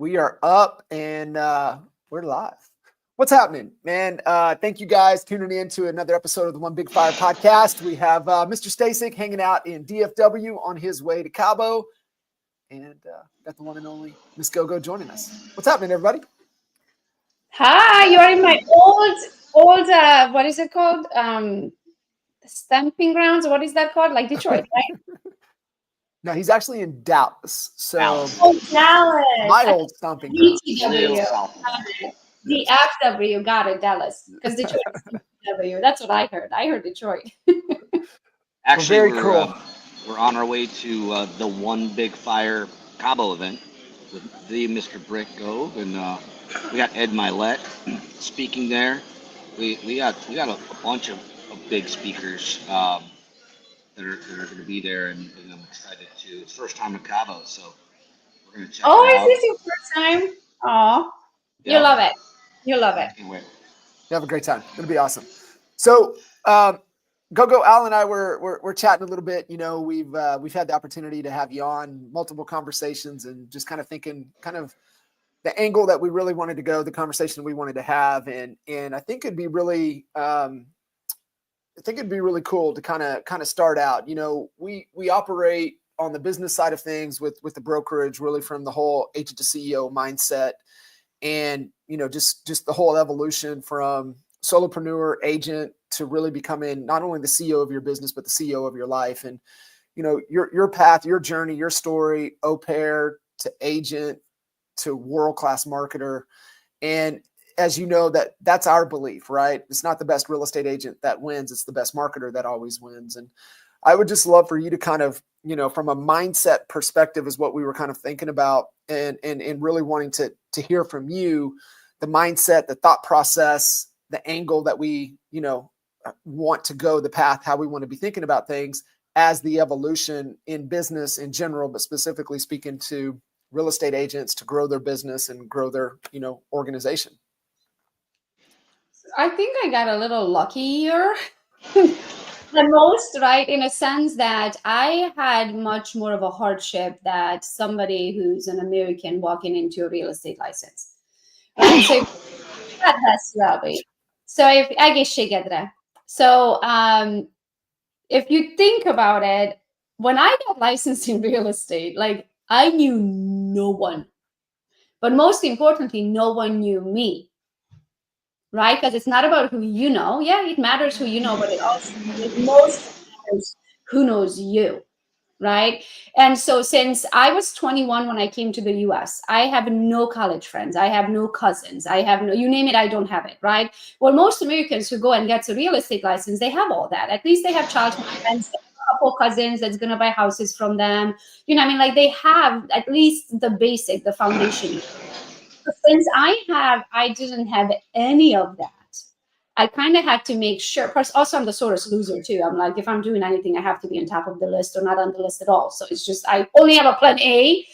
We are up and we're live. What's happening, man? Thank you guys tuning in to another episode of the One Big Fire podcast. We have Mr. Stasik hanging out in DFW on his way to Cabo, and got the one and only Miss Gogo joining us. What's happening, everybody? Hi, you are in my old what is it called? Stamping grounds. What is that called? Like Detroit, right? No, he's actually in Dallas. So Dallas. My old stomping ground. DTW. DFW. Got it, Dallas. Because Detroit is DTW. That's what I heard. I heard Detroit. Actually, very cool. We're on our way to the One Big Fire Cabo event with the Mr. Brick Gove, and we got Ed Milet speaking there. We got a bunch of big speakers that are going to be there, and I'm excited too. It's first time in Cabo, so we're going to check it out. Oh, is this your first time? Oh, yeah. You love it. You love it. Can't wait. You have a great time. It'll be awesome. So, Gogo, Al, and I we're chatting a little bit. You know, we've had the opportunity to have you on multiple conversations, and just kind of thinking, kind of the angle that we really wanted to go, the conversation we wanted to have, and I think it'd be really. I think it'd be really cool to kind of start out. You know, we operate on the business side of things with the brokerage, really from the whole agent to CEO mindset, and you know, just the whole evolution from solopreneur agent to really becoming not only the CEO of your business but the CEO of your life. And you know, your path, your journey, your story, au pair to agent to world-class marketer. And as you know, that's our belief, right? It's not the best real estate agent that wins. It's the best marketer that always wins. And I would just love for you to kind of, you know, from a mindset perspective is what we were kind of thinking about, and really wanting to hear from you, the mindset, the thought process, the angle that we, you know, want to go, the path, how we want to be thinking about things as the evolution in business in general, but specifically speaking to real estate agents to grow their business and grow their, you know, organization. I think I got a little luckier than most, right? In a sense that I had much more of a hardship than somebody who's an American walking into a real estate license. Right? So if I guess so if you think about it, when I got licensed in real estate, like I knew no one, but most importantly, no one knew me. Right? Because it's not about who you know. Yeah, it matters who you know, but it most matters who knows you. Right? And so since I was 21 when I came to the US, I have no college friends. I have no cousins. I have no, you name it, I don't have it. Right? Well, most Americans who go and get a real estate license, they have all that. At least they have childhood friends, a couple cousins that's going to buy houses from them. You know what I mean? Like they have at least the basic, the foundation. Since I didn't have any of that, I kind of had to make sure. Plus, also, I'm the sorest loser too. I'm like, if I'm doing anything, I have to be on top of the list or not on the list at all. So it's just, I only have a plan A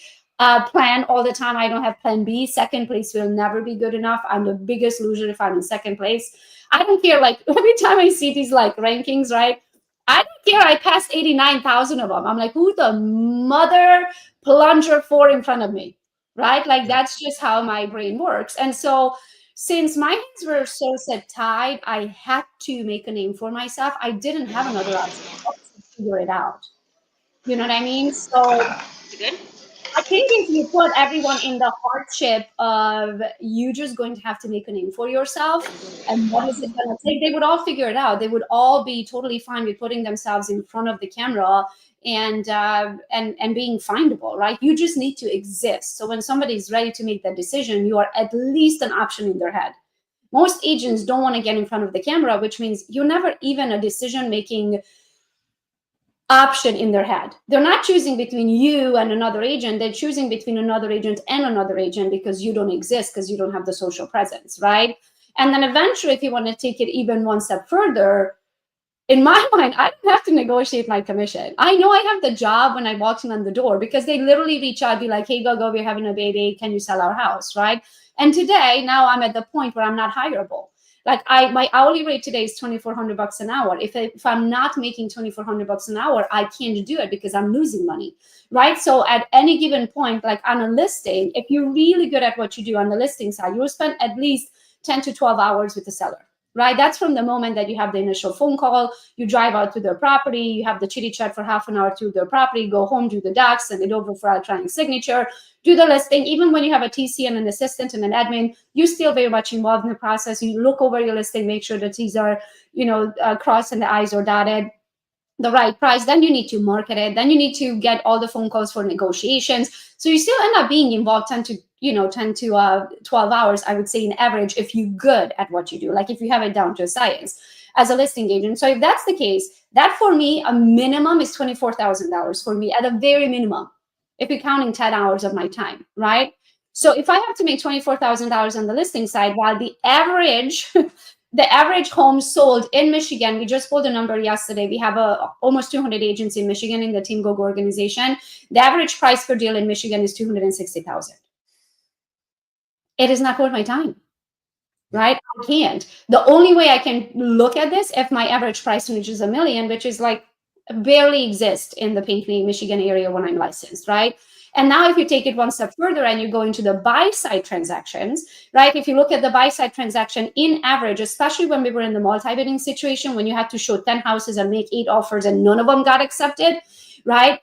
plan all the time. I don't have plan B. Second place will never be good enough. I'm the biggest loser if I'm in second place. I don't care. Like every time I see these like rankings, right? I don't care. I passed 89,000 of them. I'm like, who the mother plunger for in front of me? Right? Like that's just how my brain works. And so since my hands were so set tied, I had to make a name for myself. I didn't have another option to figure it out. You know what I mean? So I think if you put everyone in the hardship of you just going to have to make a name for yourself and what is it going to take, they would all figure it out. They would all be totally fine with putting themselves in front of the camera and being findable, right? You just need to exist. So when somebody is ready to make that decision, you are at least an option in their head. Most agents don't want to get in front of the camera, which means you're never even a decision-making option in their head. They're not choosing between you and another agent. They're choosing between another agent and another agent because you don't exist, because you don't have the social presence, right? And then eventually, if you want to take it even one step further, in my mind, I don't have to negotiate my commission. I know I have the job when I walk in on the door because they literally reach out, be like, hey, Gogo, we're having a baby. Can you sell our house, right? And today, now I'm at the point where I'm not hireable. Like my hourly rate today is $2,400 an hour. If I'm not making $2,400 an hour, I can't do it because I'm losing money, right? So at any given point, like on a listing, if you're really good at what you do on the listing side, you'll spend at least 10 to 12 hours with the seller, right? That's from the moment that you have the initial phone call, you drive out to their property, you have the chitty chat for half an hour to their property, go home, do the docs, send it over for electronic signature, do the listing. Even when you have a TC and an assistant and an admin, you're still very much involved in the process. You look over your listing, make sure the T's are, crossed and the I's are dotted, the right price. Then you need to market it. Then you need to get all the phone calls for negotiations. So you still end up being involved 10 to 12 hours, I would say, in average, if you're good at what you do, like if you have it down to a science as a listing agent. So if that's the case, that for me, a minimum is $24,000 for me at a very minimum, if you're counting 10 hours of my time, right? So if I have to make $24,000 on the listing side, while the average home sold in Michigan, we just pulled a number yesterday. We have almost 200 agents in Michigan in the Team GoGo organization. The average price per deal in Michigan is $260,000. It is not worth my time, right? I can't. The only way I can look at this, if my average price reaches $1 million, which is like barely exist in the Pinckney, Michigan area when I'm licensed, right? And now if you take it one step further and you go into the buy side transactions, right? If you look at the buy side transaction in average, especially when we were in the multi-bidding situation, when you had to show 10 houses and make 8 offers and none of them got accepted, right?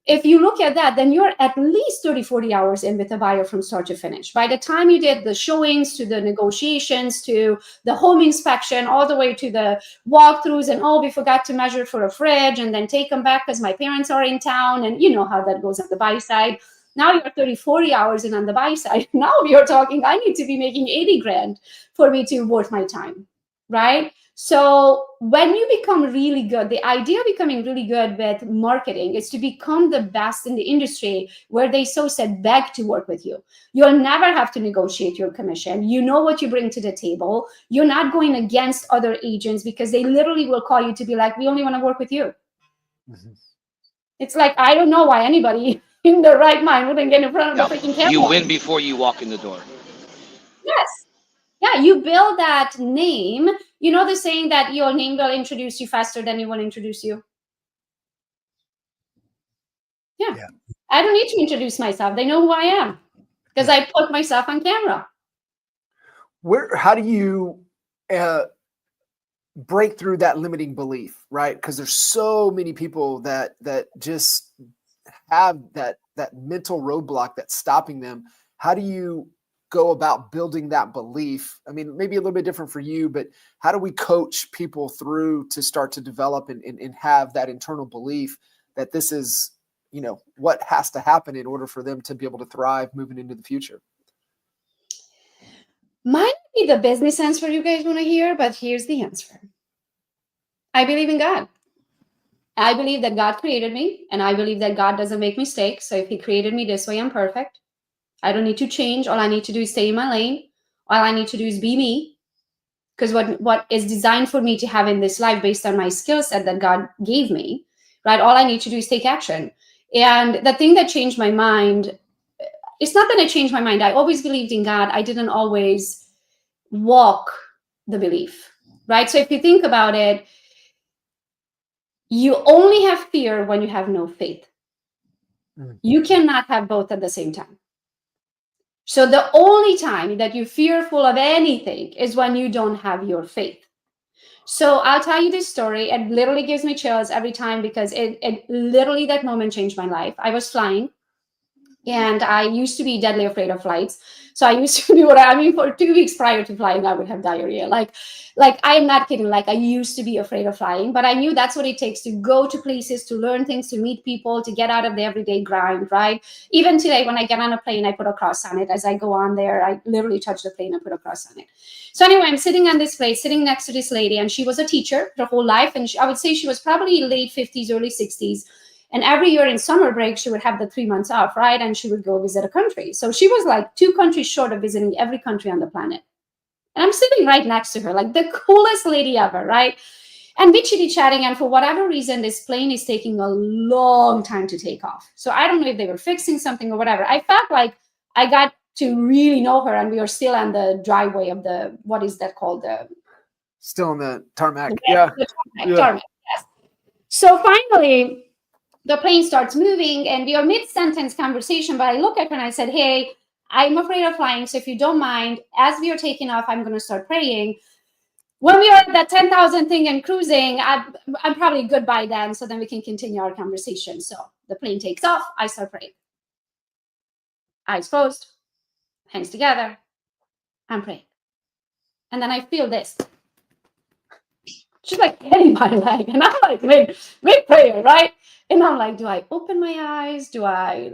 If you look at that, then you're at least 30, 40 hours in with a buyer from start to finish. By the time you did the showings, to the negotiations, to the home inspection, all the way to the walkthroughs, and oh, we forgot to measure for a fridge and then take them back because my parents are in town. And you know how that goes on the buy side. Now you're 30, 40 hours in on the buy side. Now you're talking, I need to be making 80 grand for me to worth my time, right? So when you become really good, the idea of becoming really good with marketing is to become the best in the industry, where they so said beg to work with you. You'll never have to negotiate your commission. You know what you bring to the table. You're not going against other agents because they literally will call you to be like, we only want to work with you. Mm-hmm. It's like, I don't know why anybody in their right mind wouldn't get in front of the freaking camera. You win before you walk in the door. Yes. Yeah, you build that name. You know the saying that your name will introduce you faster than it will introduce you? Yeah. I don't need to introduce myself. They know who I am because I put myself on camera. How do you break through that limiting belief, right? Because there's so many people that just have that mental roadblock that's stopping them. How do you go about building that belief? I mean, maybe a little bit different for you, but how do we coach people through to start to develop and have that internal belief that this is, what has to happen in order for them to be able to thrive moving into the future? Might be the business answer you guys want to hear, but here's the answer. I believe in God. I believe that God created me, and I believe that God doesn't make mistakes. So if he created me this way, I'm perfect. I don't need to change. All I need to do is stay in my lane. All I need to do is be me. Because what is designed for me to have in this life based on my skill set that God gave me, right? All I need to do is take action. And the thing that changed my mind, it's not that it changed my mind. I always believed in God. I didn't always walk the belief, right? So if you think about it, you only have fear when you have no faith. You cannot have both at the same time. So the only time that you're fearful of anything is when you don't have your faith. So I'll tell you this story. It literally gives me chills every time because it literally, that moment changed my life. I was flying and I used to be deadly afraid of flights. So I used to do for 2 weeks prior to flying, I would have diarrhea. Like I'm not kidding. Like I used to be afraid of flying, but I knew that's what it takes to go to places, to learn things, to meet people, to get out of the everyday grind, right? Even today, when I get on a plane, I put a cross on it. As I go on there, I literally touch the plane and put a cross on it. So anyway, I'm sitting on this place, sitting next to this lady, and she was a teacher her whole life. And I would say she was probably late 50s, early 60s. And every year in summer break, she would have the 3 months off, right? And she would go visit a country. So she was like 2 countries short of visiting every country on the planet. And I'm sitting right next to her, like the coolest lady ever, right? And we chitty-chatting, and for whatever reason, this plane is taking a long time to take off. So I don't know if they were fixing something or whatever. I felt like I got to really know her, and we are still on the driveway of the, what is that called? Still on the tarmac. The Yeah. tarmac, yes. So finally, the plane starts moving and we are mid-sentence conversation, but I look at her and I said, hey, I'm afraid of flying. So if you don't mind, as we are taking off, I'm going to start praying. When we are at that 10,000 thing and cruising, I'm probably good by then. So then we can continue our conversation. So the plane takes off. I start praying. Eyes closed, hands together. I'm praying. And then I feel this. She's like hitting my leg. And I'm like mid prayer, right? And I'm like, do I open my eyes? Do I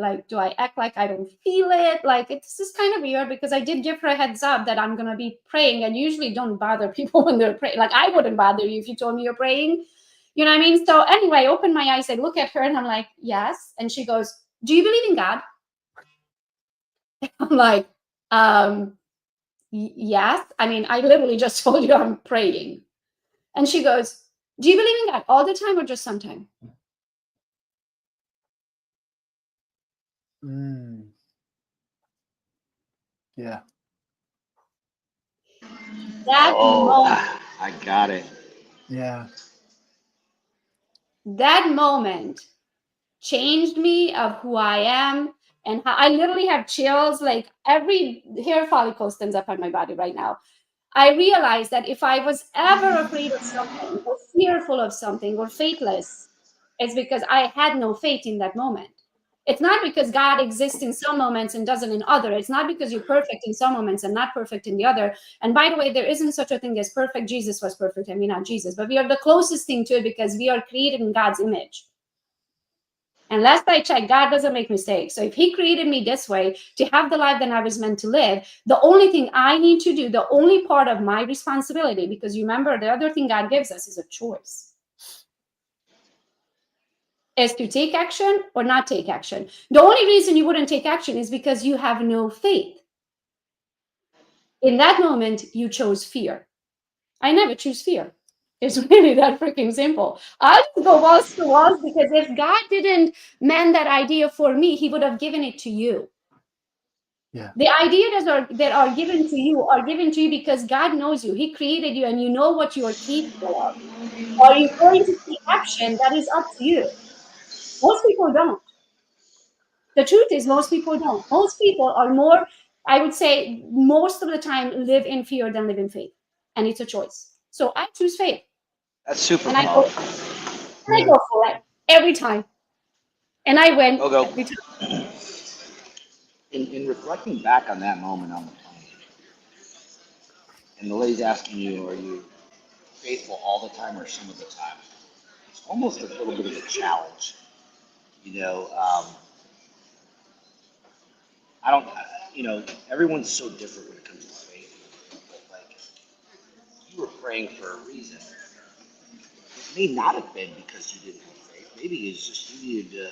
act like I don't feel it? Like, this is kind of weird because I did give her a heads up that I'm going to be praying, and usually don't bother people when they're praying. Like, I wouldn't bother you if you told me you're praying. You know what I mean? So anyway, I open my eyes, I look at her and I'm like, yes. And she goes, do you believe in God? I'm like, yes. I mean, I literally just told you I'm praying. And she goes, do you believe in God all the time or just sometime? Yeah. That moment, I got it. Yeah. that moment changed me of who I am and how I literally have chills. Like every hair follicle stands up on my body right now. I realized that if I was ever afraid of something or fearful of something or faithless, it's because I had no faith in that moment. It's not because God exists in some moments and doesn't in other. It's not because you're perfect in some moments and not perfect in the other. And by the way, there isn't such a thing as perfect. Jesus was perfect. I mean, not Jesus, but we are the closest thing to it because we are created in God's image. And last I checked, God doesn't make mistakes. So if he created me this way to have the life that I was meant to live, the only thing I need to do, the only part of my responsibility, because you remember the other thing God gives us is a choice, is to take action or not take action. The only reason you wouldn't take action is because you have no faith. In that moment, you chose fear. I never choose fear. It's really that freaking simple. I just go walls to walls because if God didn't man that idea for me, he would have given it to you. Yeah. The ideas that are given to you are given to you because God knows you. He created you and you know what you are capable of. Are you going to take action? That is up to you. Most people don't. The truth is most people don't. Most people are more, I would say, most of the time live in fear than live in faith. And it's a choice. So I choose faith. That's super And I powerful. go for it every time. And I win Go. every time. In reflecting back on that moment on the plane, and the lady's asking you, are you faithful all the time or some of the time? It's almost a little bit of a challenge. You know, I don't, you know, everyone's so different when it comes to faith. But like, you were praying for a reason. It may not have been because you didn't have faith. Maybe it's just you needed to,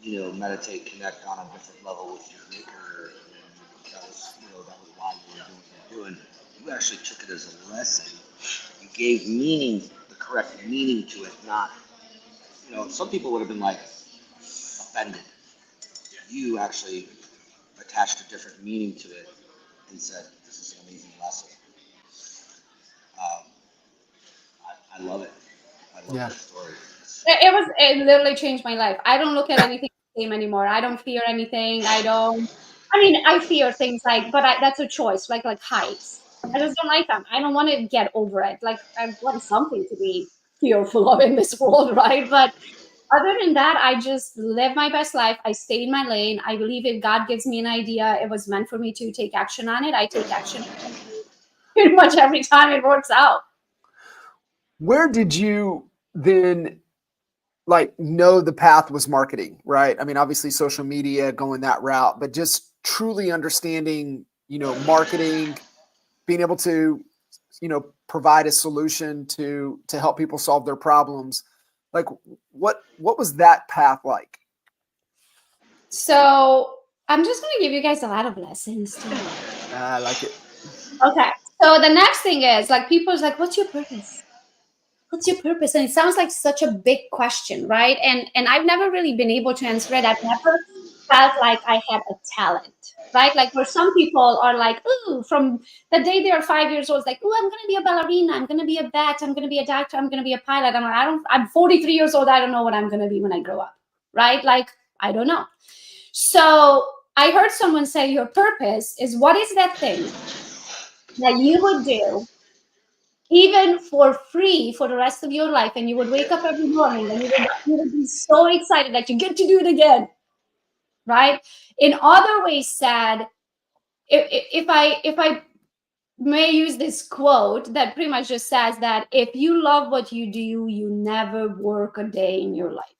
you know, meditate, connect on a different level with your maker. And that was, you know, that was why you were doing what you're doing. You actually took it as a lesson. You gave meaning, the correct meaning to it, not, you know, some people would have been like offended. You actually attached a different meaning to it and said, this is an amazing lesson. I love it. I love that story. It literally changed my life. I don't look at anything the same anymore. I don't fear anything. I mean, I fear things like, but that's a choice, like heights. I just don't like them. I don't want to get over it. Like, I want something to be fearful of in this world, right? But other than that, I just live my best life. I stay in my lane. I believe if God gives me an idea, it was meant for me to take action on it. I take action pretty much every time it works out. Where did you then know the path was marketing, right? I mean, obviously social media going that route, but just truly understanding, you know, marketing, being able to, you know, provide a solution to help people solve their problems. Like what was that path like? So I'm just going to give you guys a lot of lessons today. I like it. Okay. So the next thing is like, people's like, what's your purpose? What's your purpose? And it sounds like such a big question, right? And I've never really been able to answer it. I've never felt like I had a talent, right? Like where some people are like, ooh, from the day they are 5 years old, it's like, ooh, I'm going to be a ballerina, I'm going to be a vet, I'm going to be a doctor, I'm going to be a pilot. I'm like, I'm 43 years old. I don't know what I'm going to be when I grow up, right? Like, I don't know. So I heard someone say your purpose is what is that thing that you would do even for free for the rest of your life, and you would wake up every morning and you would be so excited that you get to do it again, right? In other ways said, if I may use this quote that pretty much just says that if you love what you do, you never work a day in your life.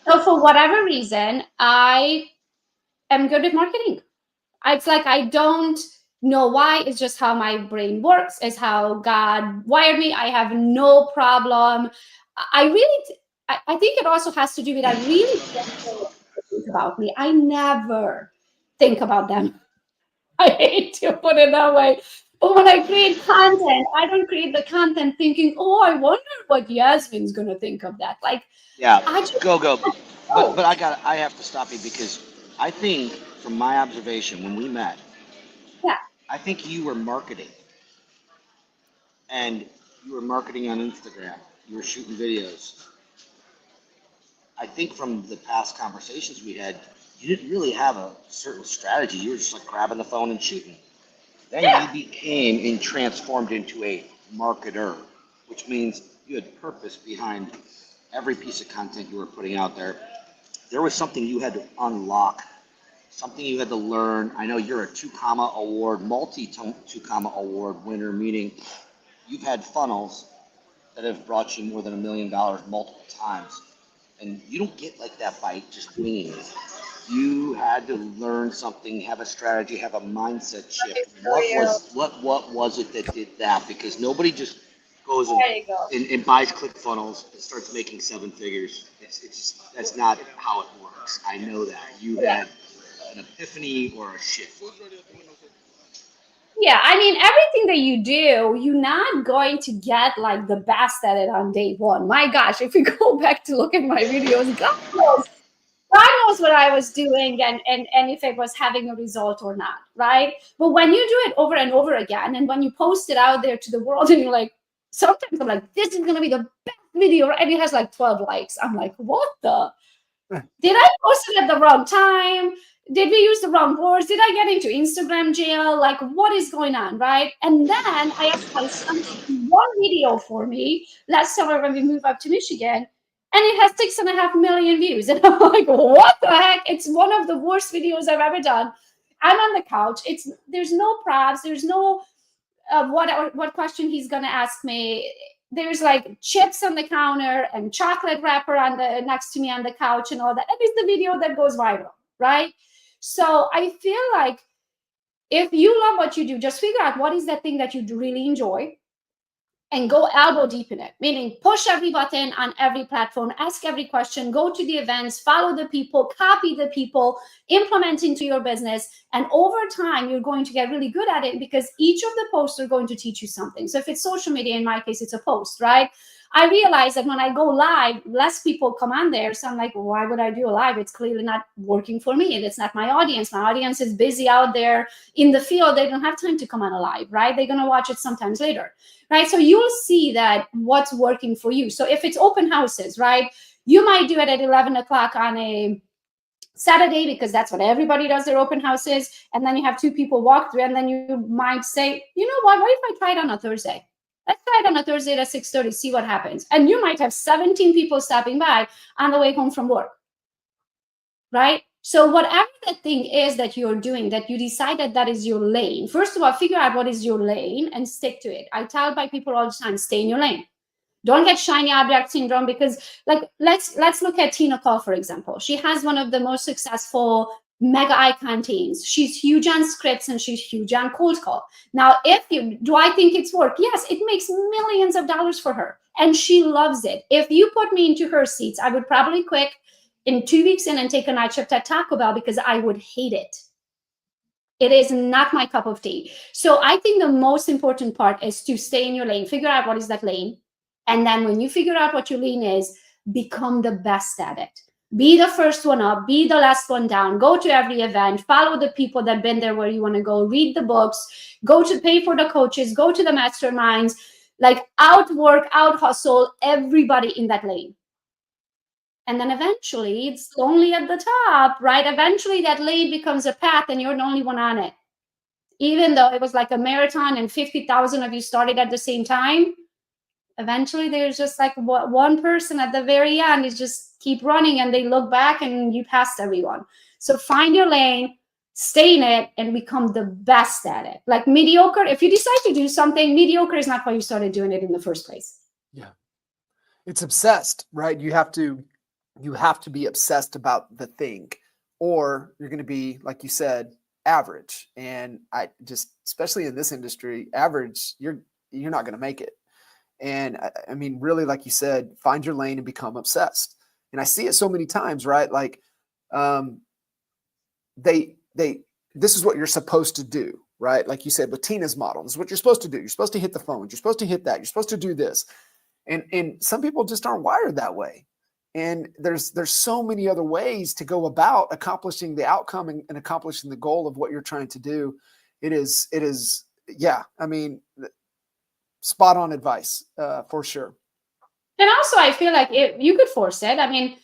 So for whatever reason, I am good at marketing. It's like I don't know why. It's just how my brain works. It's how God wired me. I have no problem. I think it also has to do with I really don't think about me. I never think about them. I hate to put it that way. But when I create content, I don't create the content thinking, oh, I wonder what Yasmin's gonna think of that. Like, Yeah, I just go. oh, But I have to stop you because I think from my observation when we met, yeah, I think you were marketing and you were marketing on Instagram. You were shooting videos. I think from the past conversations we had, you didn't really have a certain strategy. You were just like grabbing the phone and shooting. Then yeah, you became and transformed into a marketer, which means you had purpose behind every piece of content you were putting out there. There was something you had to unlock, something you had to learn. I know you're a multi-two-comma award winner, meaning you've had funnels that have brought you more than $1 million multiple times. And you don't get like that by just winging it. You had to learn something, have a strategy, have a mindset shift. What was it that did that? Because nobody just goes there you go. and buys ClickFunnels and starts making seven figures. That's not how it works. I know that. You Yeah. had an epiphany or a shift. Yeah, I mean, everything that you do, you're not going to get like the best at it on day one. My gosh, if you go back to look at my videos, God knows what I was doing and if it was having a result or not, right? But when you do it over and over again, and when you post it out there to the world, and you're like, sometimes I'm like, this is gonna be the best video, and it has like 12 likes. I'm like, what the? Did I post it at the wrong time? Did we use the wrong words? Did I get into Instagram jail? Like, what is going on, right? And then I asked my son to do one video for me last summer when we moved up to Michigan, and it has 6.5 million views. And I'm like, what the heck? It's one of the worst videos I've ever done. I'm on the couch. There's no props. There's no what question he's gonna ask me. There's like chips on the counter and chocolate wrapper on the next to me on the couch and all that. And it's the video that goes viral, right? So I feel like if you love what you do, just figure out what is that thing that you really enjoy and go elbow deep in it, meaning push every button on every platform, ask every question, go to the events, follow the people, copy the people, implement into your business. And over time, you're going to get really good at it because each of the posts are going to teach you something. So if it's social media, in my case, it's a post, right? I realize that when I go live, less people come on there. So I'm like, why would I do a live? It's clearly not working for me. And it's not my audience. My audience is busy out there in the field. They don't have time to come on a live, right? They're going to watch it sometimes later, right? So you'll see that what's working for you. So if it's open houses, right, you might do it at 11 o'clock on a Saturday because that's what everybody does their open houses. And then you have two people walk through, and then you might say, you know what if I try it on a Thursday? Let's try it on a Thursday at 6:30, see what happens. And you might have 17 people stopping by on the way home from work, right? So whatever the thing is that you're doing, that you decide that is your lane, first of all, figure out what is your lane and stick to it. I tell my people all the time, stay in your lane. Don't get shiny object syndrome, because like let's look at Tina Cole, for example. She has one of the most successful mega icon teams. She's huge on scripts and she's huge on cold call. Now, do I think it's work? Yes, it makes millions of dollars for her and she loves it. If you put me into her seats, I would probably quit in 2 weeks and take a night shift at Taco Bell because I would hate it. It is not my cup of tea. So I think the most important part is to stay in your lane, figure out what is that lane. And then when you figure out what your lane is, become the best at it. Be the first one up, be the last one down, go to every event, follow the people that been there where you want to go, read the books, go to pay for the coaches, go to the masterminds, like outwork, out hustle everybody in that lane. And then eventually it's lonely at the top, right? Eventually that lane becomes a path and you're the only one on it. Even though it was like a marathon and 50,000 of you started at the same time, eventually there's just like one person at the very end is just keep running and they look back and you passed everyone. So find your lane, stay in it, and become the best at it. Like mediocre, if you decide to do something, mediocre is not why you started doing it in the first place. Yeah. It's obsessed, right? You have to be obsessed about the thing, or you're going to be, like you said, average. And I just, especially in this industry, average, you're not going to make it. And I mean, really, like you said, find your lane and become obsessed. And I see it so many times, right? Like, this is what you're supposed to do, right? Like you said, with Tina's model, this is what you're supposed to do. You're supposed to hit the phones. You're supposed to hit that. You're supposed to do this. And some people just aren't wired that way. And there's so many other ways to go about accomplishing the outcome and accomplishing the goal of what you're trying to do. It is, yeah. I mean, spot on advice, for sure. And also I feel like if you could force it. I mean,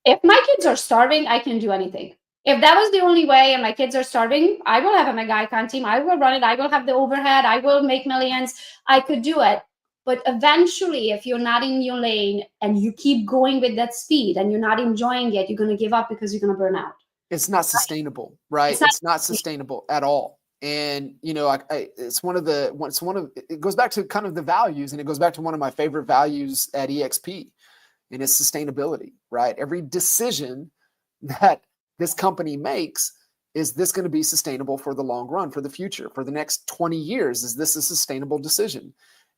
if my kids are starving, I can do anything. If that was the only way and my kids are starving, I will have a mega icon team. I will run it. I will have the overhead. I will make millions. I could do it. But eventually, if you're not in your lane and you keep going with that speed and you're not enjoying it, you're going to give up because you're going to burn out. It's not sustainable, right? It's not sustainable at all. And, you know, it goes back to kind of the values, and it goes back to one of my favorite values at EXP, and it's sustainability, right? Every decision that this company makes, is this going to be sustainable for the long run, for the future, for the next 20 years? Is this a sustainable decision?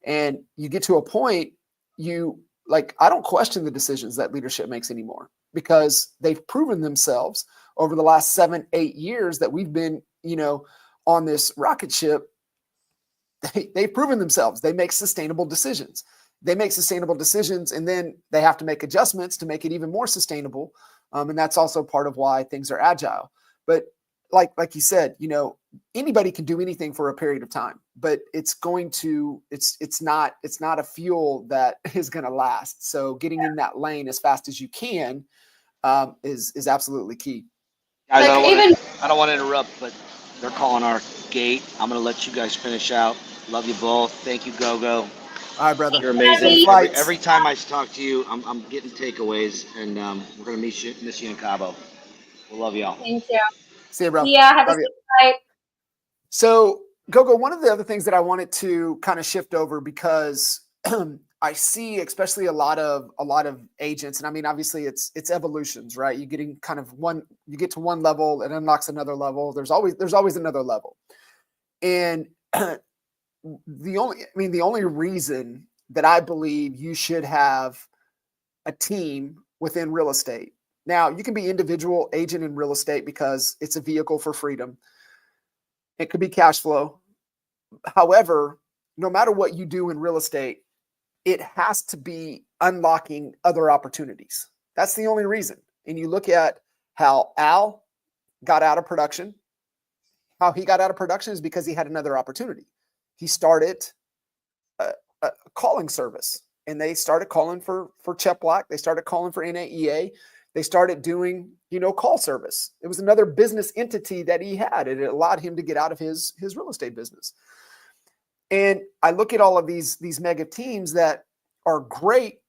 And you get to a point, I don't question the decisions that leadership makes anymore, because they've proven themselves over the last 7-8 years that we've been, on this rocket ship. They've proven themselves. They make sustainable decisions. And then they have to make adjustments to make it even more sustainable. And that's also part of why things are agile. But like you said, anybody can do anything for a period of time, but it's not a fuel that is going to last. So getting in that lane as fast as you can is absolutely key. Guys, I don't want to interrupt, but they're calling our gate. I'm going to let you guys finish out. Love you both. Thank you, Gogo. All right, brother. You're amazing. Every time I talk to you, I'm getting takeaways, and we're going to miss you in Cabo. We'll love y'all. Thank you. See you, bro. Yeah, have a good night. So, Gogo, one of the other things that I wanted to kind of shift over, because I see, especially a lot of agents, and I mean, obviously it's evolutions, right? You get to one level, it unlocks another level. There's always another level. And the only reason that I believe you should have a team within real estate. Now, you can be individual agent in real estate because it's a vehicle for freedom. It could be cash flow. However, no matter what you do in real estate, it has to be unlocking other opportunities. That's the only reason. And you look at how Al got out of production. How he got out of production is because he had another opportunity. He started a calling service, and they started calling for Chet Black. They started calling for NAEA. They started doing, call service. It was another business entity that he had. It allowed him to get out of his real estate business. And I look at all of these mega teams that are great,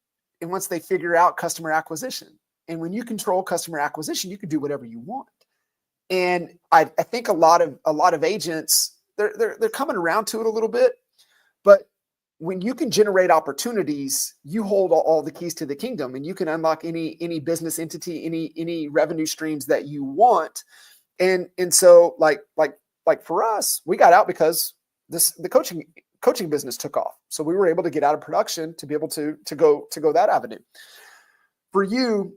and once they figure out customer acquisition, and when you control customer acquisition, you can do whatever you want. And I think a lot of agents, they're coming around to it a little bit, but when you can generate opportunities, you hold all the keys to the kingdom, and you can unlock any business entity, any revenue streams that you want. And so like for us, we got out because the coaching business took off. So we were able to get out of production to be able to go that avenue. For you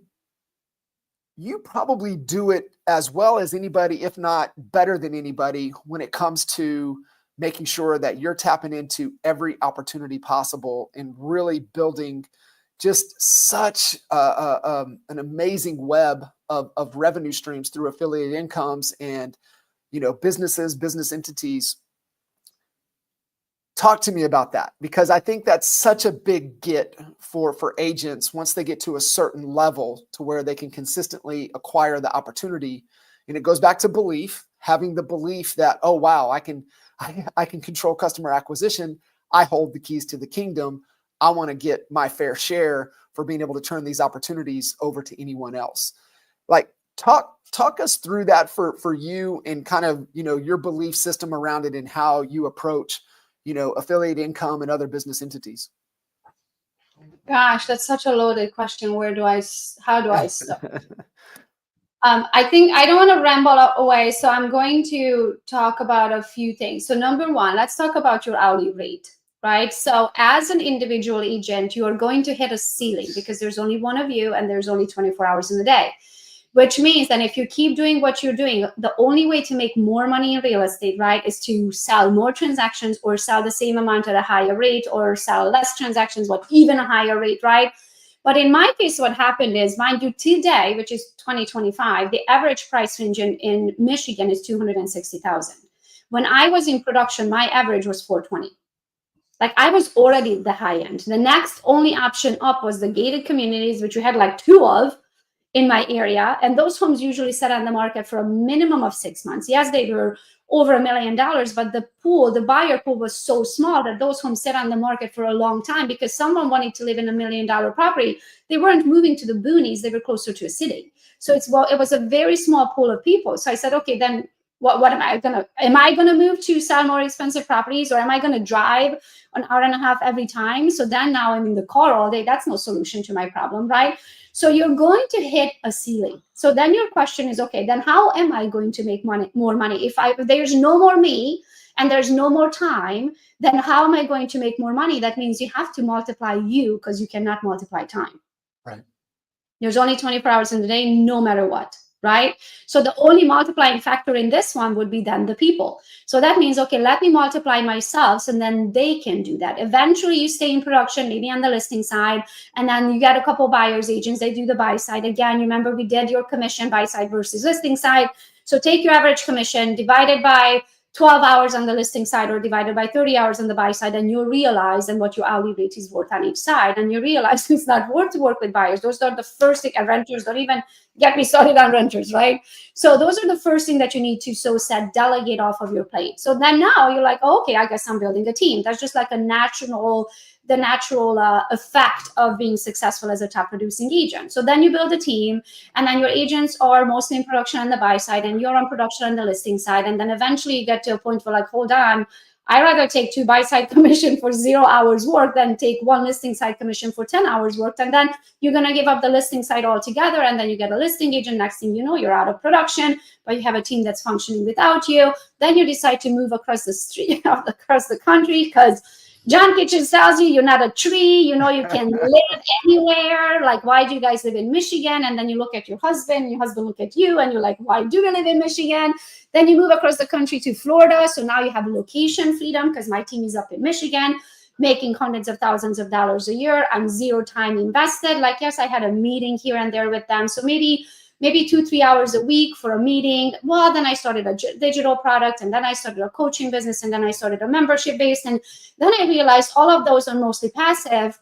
probably do it as well as anybody, if not better than anybody, when it comes to making sure that you're tapping into every opportunity possible and really building just such an amazing web of revenue streams through affiliate incomes and, business entities. Talk to me about that, because I think that's such a big get for agents once they get to a certain level to where they can consistently acquire the opportunity. And it goes back to belief, having the belief that, oh, wow, I can control customer acquisition. I hold the keys to the kingdom. I want to get my fair share for being able to turn these opportunities over to anyone else. Like, talk us through that for you and kind of, your belief system around it and how you approach, affiliate income and other business entities. Gosh, that's such a loaded question. How do I start? I think I don't want to ramble away, so I'm going to talk about a few things. So number one, let's talk about your hourly rate, right? So as an individual agent, you are going to hit a ceiling because there's only one of you and there's only 24 hours in the day, which means that if you keep doing what you're doing, the only way to make more money in real estate, right, is to sell more transactions or sell the same amount at a higher rate or sell less transactions, but even a higher rate, right? But in my case, what happened is, mind you, today, which is 2025, the average price range in Michigan is $260,000. When I was in production, my average was $420,000. Like, I was already the high end. The next only option up was the gated communities, which we had like 2 of in my area. And those homes usually sat on the market for a minimum of 6 months. Yes, they were over $1 million, but the buyer pool was so small that those homes sat on the market for a long time because someone wanted to live in $1 million property. They weren't moving to the boonies. They were closer to a city. So it was a very small pool of people. So I said, okay, then what am I going to move to sell more expensive properties, or am I going to drive an hour and a half every time? So then now I'm in the car all day. That's no solution to my problem, right? So you're going to hit a ceiling. So then your question is, okay, then how am I going to make more money? If there's no more me and there's no more time, then how am I going to make more money? That means you have to multiply you, because you cannot multiply time. Right. There's only 24 hours in the day, no matter what. Right? So the only multiplying factor in this one would be then the people. So that means, okay, let me multiply myself, and then they can do that. Eventually you stay in production, maybe on the listing side, and then you get a couple buyers agents, they do the buy side. Again, remember we did your commission buy side versus listing side. So take your average commission divided by 12 hours on the listing side or divided by 30 hours on the buy side, and you'll realize and what your hourly rate is worth on each side. And you realize it's not worth to work with buyers. Those are the first thing, and renters, don't even get me started on renters, right? So those are the first thing that you need to delegate off of your plate. So then now you're like, oh, okay, I guess I'm building a team. That's just like the natural effect of being successful as a top producing agent. So then you build a team, and then your agents are mostly in production on the buy side, and you're on production on the listing side. And then eventually you get to a point where, like, hold on, I'd rather take 2 buy side commission for 0 hours work than take 1 listing side commission for 10 hours work. And then you're going to give up the listing side altogether. And then you get a listing agent. Next thing you know, you're out of production, but you have a team that's functioning without you. Then you decide to move across the street, across the country, because John Kitchen tells you you're not a tree, you can live anywhere. Like, why do you guys live in Michigan? And then you look at your husband look at you, and you're like, why do you live in Michigan? Then you move across the country to Florida. So now you have location freedom, because my team is up in Michigan, making hundreds of thousands of dollars a year. I'm 0 time invested. Like, yes, I had a meeting here and there with them. So maybe 2-3 hours a week for a meeting. Well, then I started a digital product, and then I started a coaching business, and then I started a membership base. And then I realized all of those are mostly passive.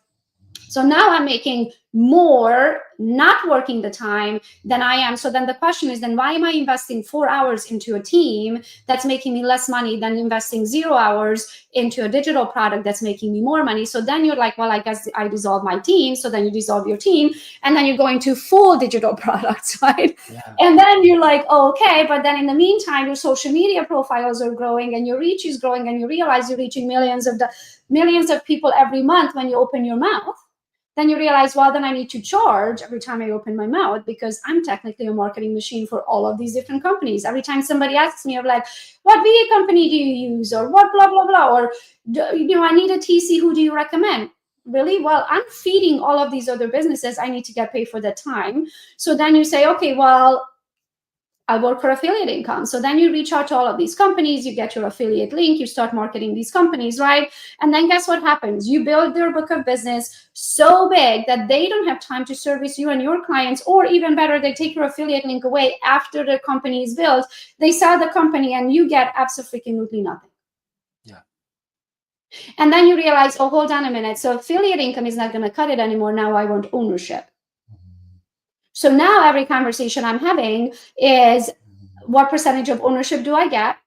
So now I'm making more not working the time than I am. So then the question is, then why am I investing 4 hours into a team that's making me less money than investing 0 hours into a digital product that's making me more money? So then you're like, well, I guess I dissolve my team. So then you dissolve your team, and then you're going to full digital products, right? Yeah. And then you're like, oh, okay, but then in the meantime, your social media profiles are growing and your reach is growing, and you realize you're reaching millions of people every month when you open your mouth. Then you realize, well, then I need to charge every time I open my mouth, because I'm technically a marketing machine for all of these different companies. Every time somebody asks me, I'm like, what VA company do you use? Or what blah, blah, blah. Or, I need a TC. Who do you recommend? Really? Well, I'm feeding all of these other businesses. I need to get paid for that time. So then you say, okay, well, I work for affiliate income. So then you reach out to all of these companies, you get your affiliate link, you start marketing these companies, right? And then guess what happens? You build their book of business so big that they don't have time to service you and your clients, or even better, they take your affiliate link away after the company is built. They sell the company and you get absolutely nothing. Yeah. And then you realize, oh, hold on a minute. So affiliate income is not going to cut it anymore. Now I want ownership. So now every conversation I'm having is, what percentage of ownership do I get?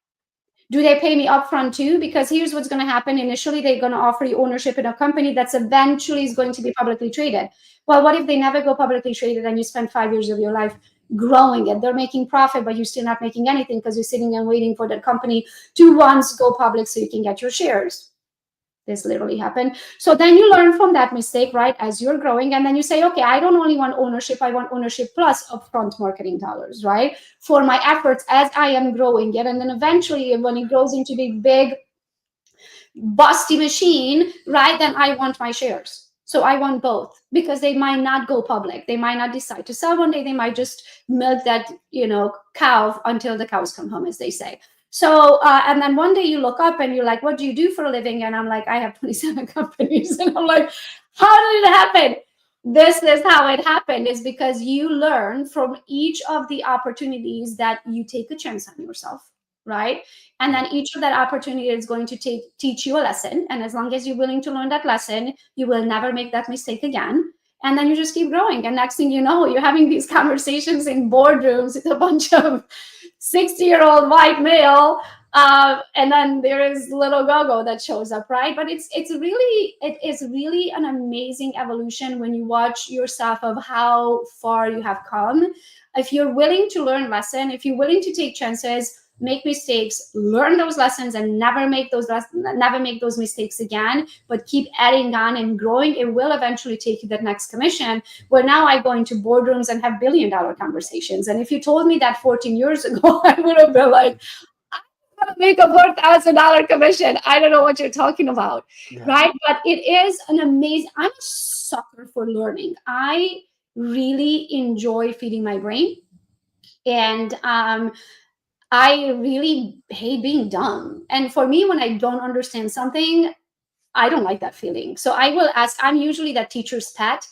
Do they pay me upfront too? Because here's what's going to happen. Initially, they're going to offer you ownership in a company that's eventually is going to be publicly traded. Well, what if they never go publicly traded and you spend 5 years of your life growing it? They're making profit, but you're still not making anything because you're sitting and waiting for that company to once go public so you can get your shares. This literally happened. So then you learn from that mistake, right, as you're growing. And then you say, okay, I don't only want ownership, I want ownership plus upfront marketing dollars, right, for my efforts as I am growing it. And then eventually when it grows into the big busty machine, right, then I want my shares. So I want both, because they might not go public. They might not decide to sell one day. They might just milk that, cow until the cows come home, as they say. So, and then one day you look up and you're like, what do you do for a living? And I'm like, I have 27 companies. And I'm like, how did it happen? This is how it happened, is because you learn from each of the opportunities that you take a chance on yourself, right? And then each of that opportunity is going to teach you a lesson. And as long as you're willing to learn that lesson, you will never make that mistake again. And then you just keep growing. And next thing you know, you're having these conversations in boardrooms with a bunch of 60-year-old white male, and then there is little Gogo that shows up, right? But it is really an amazing evolution when you watch yourself of how far you have come. If you're willing to learn lesson, if you're willing to take chances, make mistakes, learn those lessons, and never make those mistakes again, but keep adding on and growing, it will eventually take you that next commission, where now I go into boardrooms and have billion-dollar conversations. And if you told me that 14 years ago, I would have been like, I'm gonna make a $4,000 commission. I don't know what you're talking about, right? But it is an amazing, I'm a sucker for learning. I really enjoy feeding my brain. And I really hate being dumb. And for me, when I don't understand something, I don't like that feeling. So I will ask, I'm usually that teacher's pet.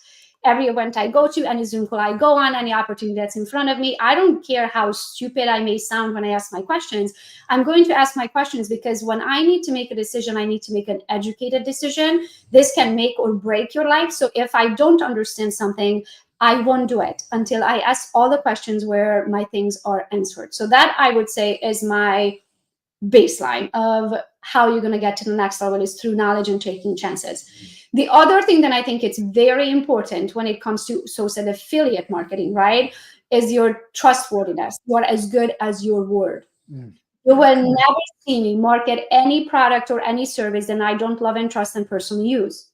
Every event I go to, any Zoom call I go on, any opportunity that's in front of me, I don't care how stupid I may sound when I ask my questions. I'm going to ask my questions because when I need to make a decision, I need to make an educated decision. This can make or break your life. So if I don't understand something, I won't do it until I ask all the questions where my things are answered. So that, I would say, is my baseline of how you're going to get to the next level, is through knowledge and taking chances. The other thing that I think it's very important when it comes to said affiliate marketing, right, is your trustworthiness. You are as good as your word. You will never see me market any product or any service that I don't love and trust and personally use.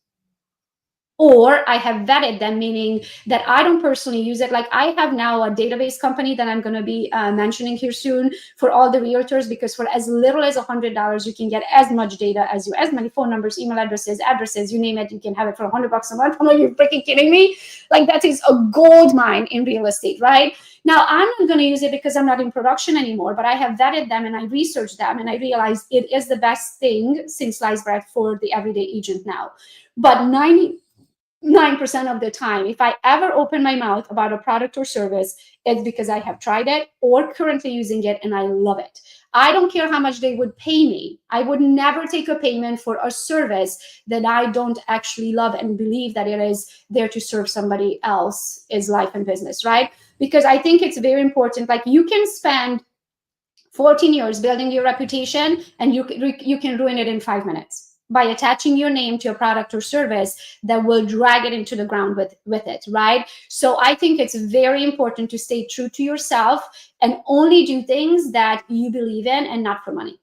Or I have vetted them, meaning that I don't personally use it. Like I have now a database company that I'm going to be mentioning here soon for all the realtors, because for as little as $100, you can get as much data as many phone numbers, email addresses, you name it. You can have it for $100 a month. I'm like, you're freaking kidding me? Like that is a gold mine in real estate, right? Now, I'm not going to use it because I'm not in production anymore, but I have vetted them and I researched them and I realized it is the best thing since sliced bread for the everyday agent now. But 99% of the time, if I ever open my mouth about a product or service, it's because I have tried it or currently using it and I love it. I don't care how much they would pay me. I would never take a payment for a service that I don't actually love and believe that it is there to serve somebody else's life and business, right? Because I think it's very important. Like you can spend 14 years building your reputation and you can ruin it in 5 minutes by attaching your name to a product or service that will drag it into the ground with it, right? So I think it's very important to stay true to yourself and only do things that you believe in and not for money.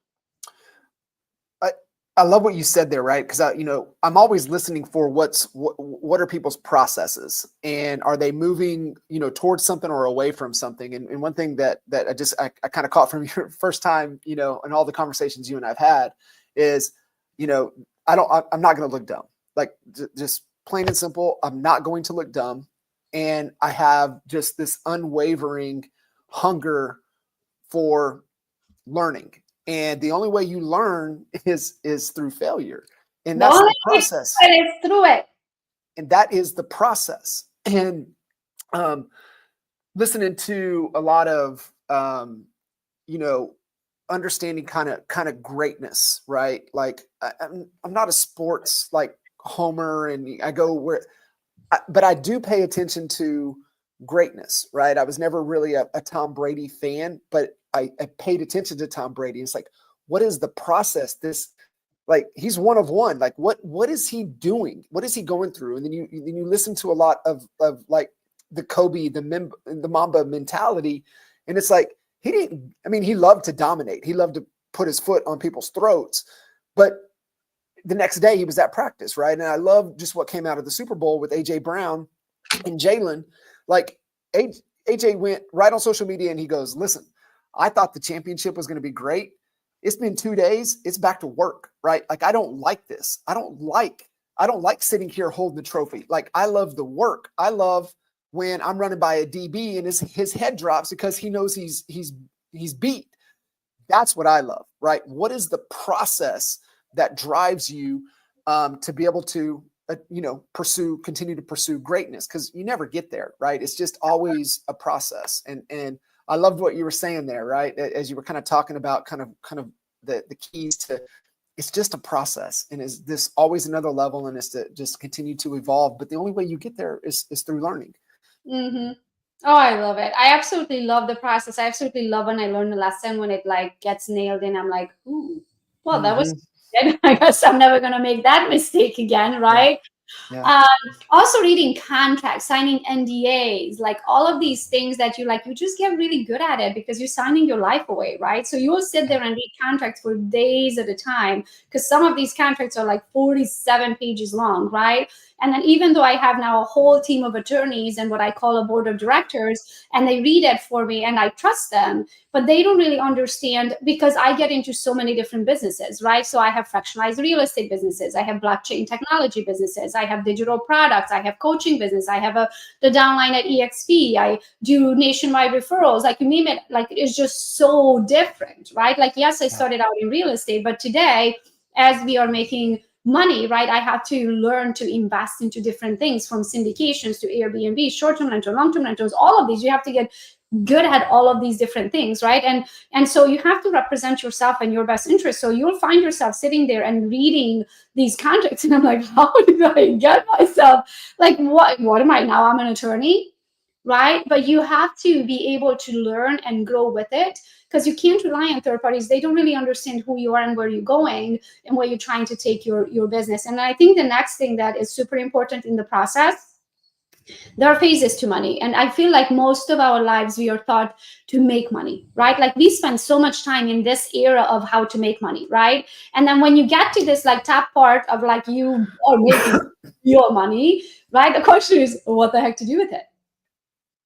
I love what you said there, right? Because I'm always listening for what are people's processes, and are they moving towards something or away from something? And one thing that I kind of caught from your first time, and all the conversations you and I've had is, I'm not going to look dumb. Like just plain and simple, I'm not going to look dumb, and I have just this unwavering hunger for learning. And the only way you learn is through failure. And that's the process. It's through it. And that is the process. And listening to a lot of, understanding kind of greatness, right? Like I'm not a sports like homer and I go where, but I do pay attention to greatness, right? I was never really a Tom Brady fan, but I paid attention to Tom Brady. It's like, what is the process? Like he's one of one. Like what is he doing? What is he going through? And then you listen to a lot of like the Kobe, the Mamba mentality, and it's like he loved to dominate. He loved to put his foot on people's throats, but the next day he was at practice, right? And I love just what came out of the Super Bowl with AJ Brown and Jalen. Like AJ went right on social media and he goes, "Listen, I thought the championship was going to be great. It's been 2 days. It's back to work, right? Like, I don't like this. I don't like sitting here holding the trophy. Like, I love the work. I love when I'm running by a DB and his head drops because he knows he's beat. That's what I love, right? What is the process that drives you to be able to, continue to pursue greatness? Because you never get there, right? It's just always a process. And I loved what you were saying there, right? As you were kind of talking about kind of the keys to, it's just a process, and is this always another level, and is to just continue to evolve. But the only way you get there is through learning. Mm-hmm. Oh, I love it. I absolutely love the process. I absolutely love when I learn a lesson, when it like gets nailed in. I'm like, ooh, well, that was good. I guess I'm never going to make that mistake again, right? Yeah. Also reading contracts, signing NDAs, like all of these things that you just get really good at it because you're signing your life away, right? So you will sit there and read contracts for days at a time because some of these contracts are like 47 pages long, right? And then even though I have now a whole team of attorneys and what I call a board of directors, and they read it for me and I trust them, but they don't really understand because I get into so many different businesses, right? So I have fractionalized real estate businesses. I have blockchain technology businesses. I have digital products. I have coaching business. I have the downline at EXP. I do nationwide referrals. Like, you name it, like it's just so different, right? Like, yes, I started out in real estate, but today, as we are making money, right, I have to learn to invest into different things, from syndications to Airbnb, short-term rental, long-term rentals, all of these. You have to get good at all of these different things, right? And so you have to represent yourself and your best interest. So you'll find yourself sitting there and reading these contracts, and I'm like, how did I get myself? Like, what am I now? I'm an attorney, right? But you have to be able to learn and grow with it, because you can't rely on third parties. They don't really understand who you are and where you're going and where you're trying to take your business. And I think the next thing that is super important in the process, there are phases to money. And I feel like most of our lives, we are taught to make money, right? Like, we spend so much time in this era of how to make money, right? And then when you get to this like top part of like you are making your money, right? The question is, what the heck to do with it?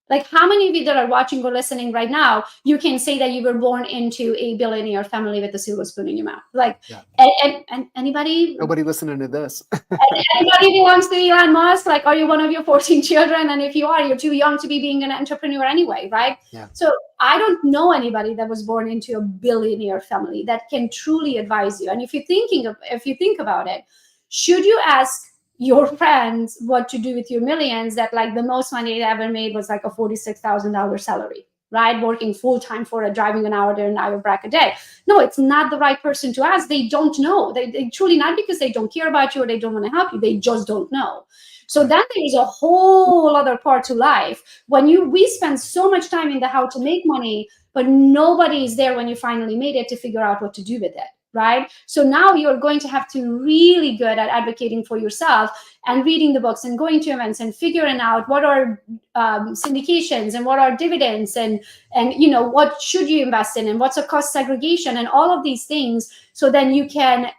Like, how many of you that are watching or listening right now, you can say that you were born into a billionaire family with a silver spoon in your mouth? Like, and anybody? Nobody listening to this. Anybody belongs to Elon Musk? Like, are you one of your 14 children? And if you are, you're too young to be being an entrepreneur anyway, right? Yeah. So I don't know anybody that was born into a billionaire family that can truly advise you. And if you think about it, should you ask your friends what to do with your millions, that like the most money they ever made was like a $46,000 salary, right? Working full-time for driving an hour there, an hour back a day. No, it's not the right person to ask. They don't know. They truly, not because they don't care about you or they don't want to help you. They just don't know. So then there's a whole other part to life. We spend so much time in the how to make money, but nobody is there when you finally made it to figure out what to do with it. Right? So now you're going to have to really good at advocating for yourself and reading the books and going to events and figuring out what are syndications and what are dividends and what should you invest in and what's a cost segregation and all of these things. So then you can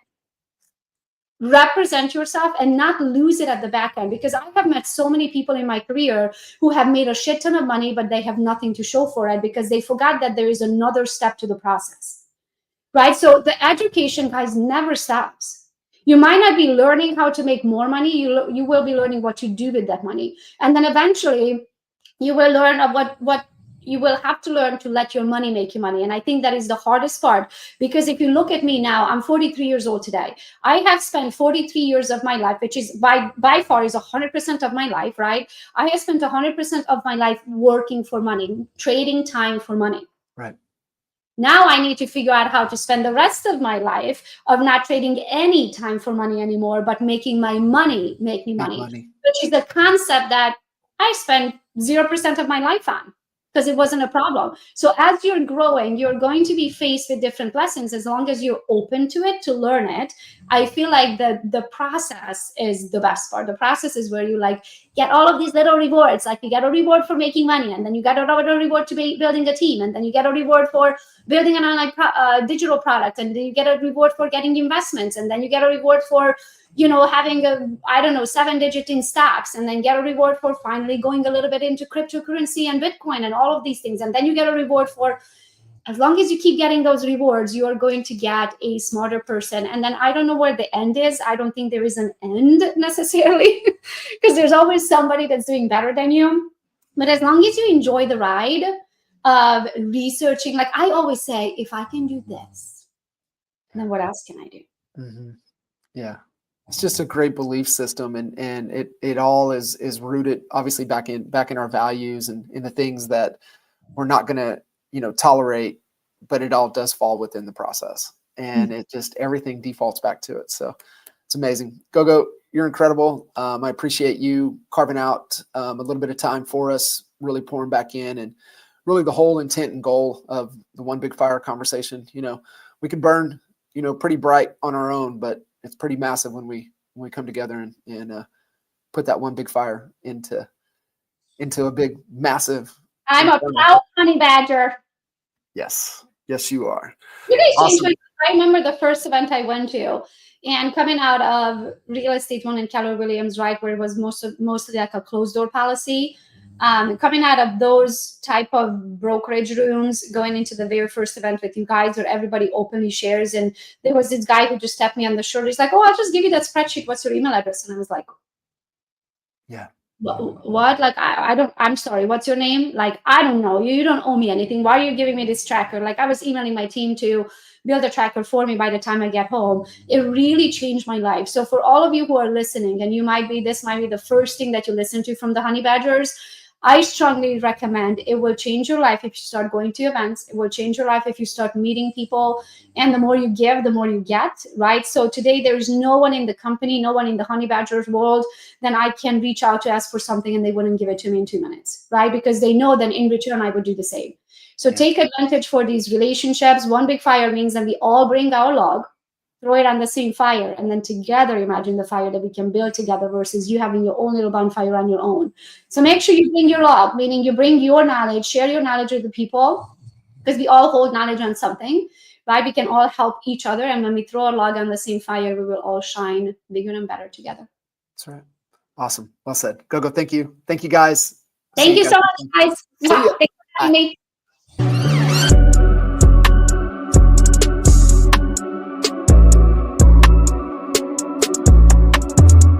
represent yourself and not lose it at the back end. Because I have met so many people in my career who have made a shit ton of money, but they have nothing to show for it because they forgot that there is another step to the process. Right? So the education, guys, never stops. You might not be learning how to make more money. You will be learning what to do with that money. And then eventually you will learn of what you will have to learn to let your money make you money. And I think that is the hardest part, because if you look at me now, I'm 43 years old today. I have spent 43 years of my life, which is by far is 100% of my life, right? I have spent 100% of my life working for money, trading time for money. Right. Now I need to figure out how to spend the rest of my life of not trading any time for money anymore, but making my money make me money, which is the concept that I spent 0% of my life on, because it wasn't a problem. So as you're growing, you're going to be faced with different lessons. As long as you're open to it, to learn it, I feel like the process is the best part. The process is where you like get all of these little rewards. Like you get a reward for making money, and then you get another reward to be building a team, and then you get a reward for building an online digital product, and then you get a reward for getting investments, and then you get a reward for having a, 7-digit in stocks, and then get a reward for finally going a little bit into cryptocurrency and Bitcoin and all of these things. And then you get a reward for, as long as you keep getting those rewards, you are going to get a smarter person. And then I don't know where the end is. I don't think there is an end necessarily, because there's always somebody that's doing better than you. But as long as you enjoy the ride of researching, like I always say, if I can do this, then what else can I do? Mm-hmm. Yeah. It's just a great belief system, and it all is rooted obviously back in our values and in the things that we're not going to tolerate, but it all does fall within the process, and it just everything defaults back to it. So it's amazing. Gogo, you're incredible. I appreciate you carving out a little bit of time for us, really pouring back in, and really the whole intent and goal of the One Big Fire conversation. We can burn pretty bright on our own, but it's pretty massive when we come together and put that one big fire into a big, massive. I'm a proud honey badger. Yes, you are. You guys Awesome. changed I remember the first event I went to, and coming out of Real Estate One in Keller Williams, right, where it was mostly like a closed door policy. Coming out of those type of brokerage rooms, going into the very first event with you guys where everybody openly shares, and there was this guy who just tapped me on the shoulder. He's like, "Oh, I'll just give you that spreadsheet. What's your email address?" And I was like, "Yeah, what? Like, I don't. I'm sorry. What's your name? Like, I don't know. You don't owe me anything. Why are you giving me this tracker?" Like, I was emailing my team to build a tracker for me by the time I get home. It really changed my life. So for all of you who are listening, and this might be the first thing that you listen to from the Honey Badgers, I strongly recommend. It will change your life if you start going to events. It will change your life if you start meeting people. And the more you give, the more you get, right? So today there is no one in the company, no one in the Honey Badgers world, then I can reach out to ask for something and they wouldn't give it to me in 2 minutes, right? Because they know that in return I would do the same. So take advantage for these relationships. One big fire means that we all bring our log, throw it on the same fire, and then together imagine the fire that we can build together versus you having your own little bonfire on your own. So make sure you bring your log, meaning you bring your knowledge, share your knowledge with the people, because we all hold knowledge on something, right? We can all help each other. And when we throw a log on the same fire, we will all shine bigger and better together. That's right. Awesome. Well said. Gogo, thank you. Thank you, guys. Thank you so much, guys. See ya. Thanks for having me.